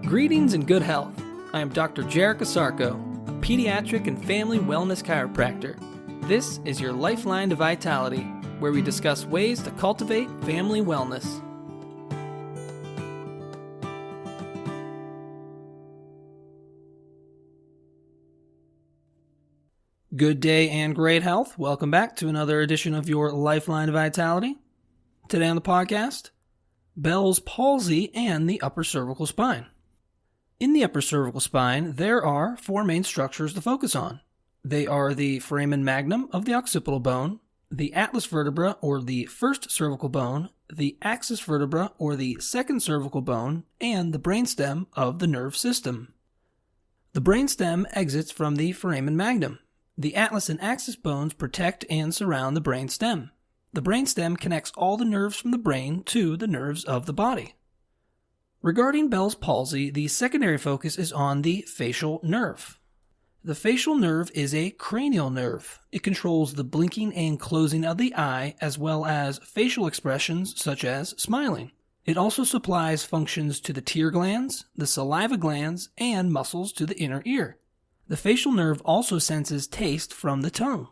Greetings and good health. I am Dr. Jarek Asarko, a pediatric and family wellness chiropractor. This is your Lifeline to Vitality, where we discuss ways to cultivate family wellness. Good day and great health. Welcome back to another edition of your Lifeline to Vitality. Today on the podcast, Bell's palsy and the upper cervical spine. In the upper cervical spine, there are four main structures to focus on. They are the foramen magnum of the occipital bone, the atlas vertebra or the first cervical bone, the axis vertebra or the second cervical bone, and the brainstem of the nerve system. The brainstem exits from the foramen magnum. The atlas and axis bones protect and surround the brainstem. The brainstem connects all the nerves from the brain to the nerves of the body. Regarding Bell's palsy, the secondary focus is on the facial nerve. The facial nerve is a cranial nerve. It controls the blinking and closing of the eye as well as facial expressions such as smiling. It also supplies functions to the tear glands, the saliva glands, and muscles to the inner ear. The facial nerve also senses taste from the tongue.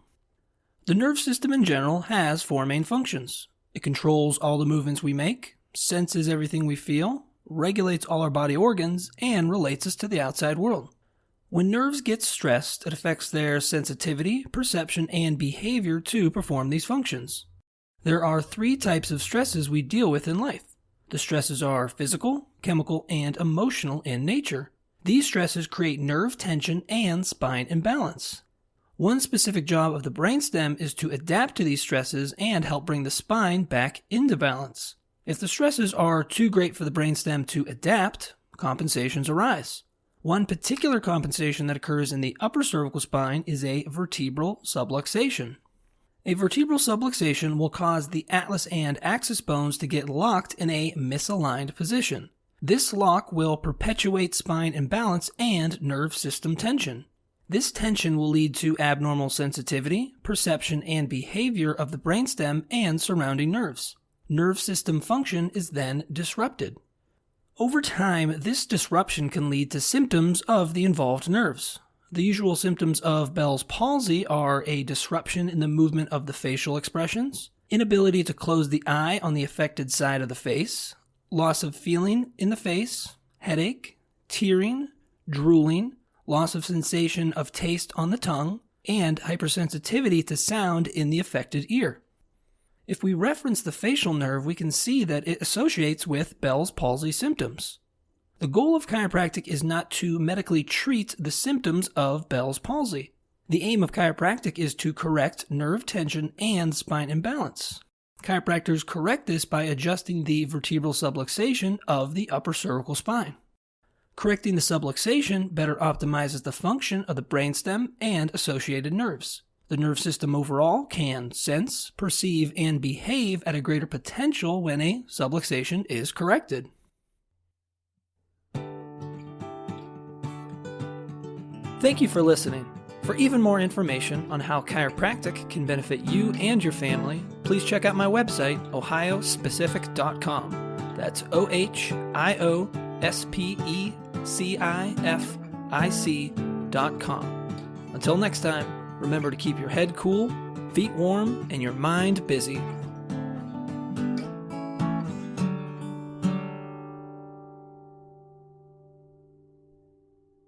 The nerve system in general has four main functions. It controls all the movements we make, senses everything we feel, regulates all our body organs, and relates us to the outside world. When nerves get stressed, it affects their sensitivity, perception, and behavior to perform these functions. There are three types of stresses we deal with in life. The stresses are physical, chemical, and emotional in nature. These stresses create nerve tension and spine imbalance. One specific job of the brainstem is to adapt to these stresses and help bring the spine back into balance. If the stresses are too great for the brainstem to adapt, compensations arise. One particular compensation that occurs in the upper cervical spine is a vertebral subluxation. A vertebral subluxation will cause the atlas and axis bones to get locked in a misaligned position. This lock will perpetuate spine imbalance and nerve system tension. This tension will lead to abnormal sensitivity, perception, and behavior of the brainstem and surrounding nerves. Nerve system function is then disrupted. Over time, this disruption can lead to symptoms of the involved nerves. The usual symptoms of Bell's palsy are a disruption in the movement of the facial expressions, inability to close the eye on the affected side of the face, loss of feeling in the face, headache, tearing, drooling, loss of sensation of taste on the tongue, and hypersensitivity to sound in the affected ear. If we reference the facial nerve, we can see that it associates with Bell's palsy symptoms. The goal of chiropractic is not to medically treat the symptoms of Bell's palsy. The aim of chiropractic is to correct nerve tension and spine imbalance. Chiropractors correct this by adjusting the vertebral subluxation of the upper cervical spine. Correcting the subluxation better optimizes the function of the brainstem and associated nerves. The nerve system overall can sense, perceive, and behave at a greater potential when a subluxation is corrected. Thank you for listening. For even more information on how chiropractic can benefit you and your family, please check out my website, ohiospecific.com. That's ohiospecific.com. Until next time, remember to keep your head cool, feet warm, and your mind busy.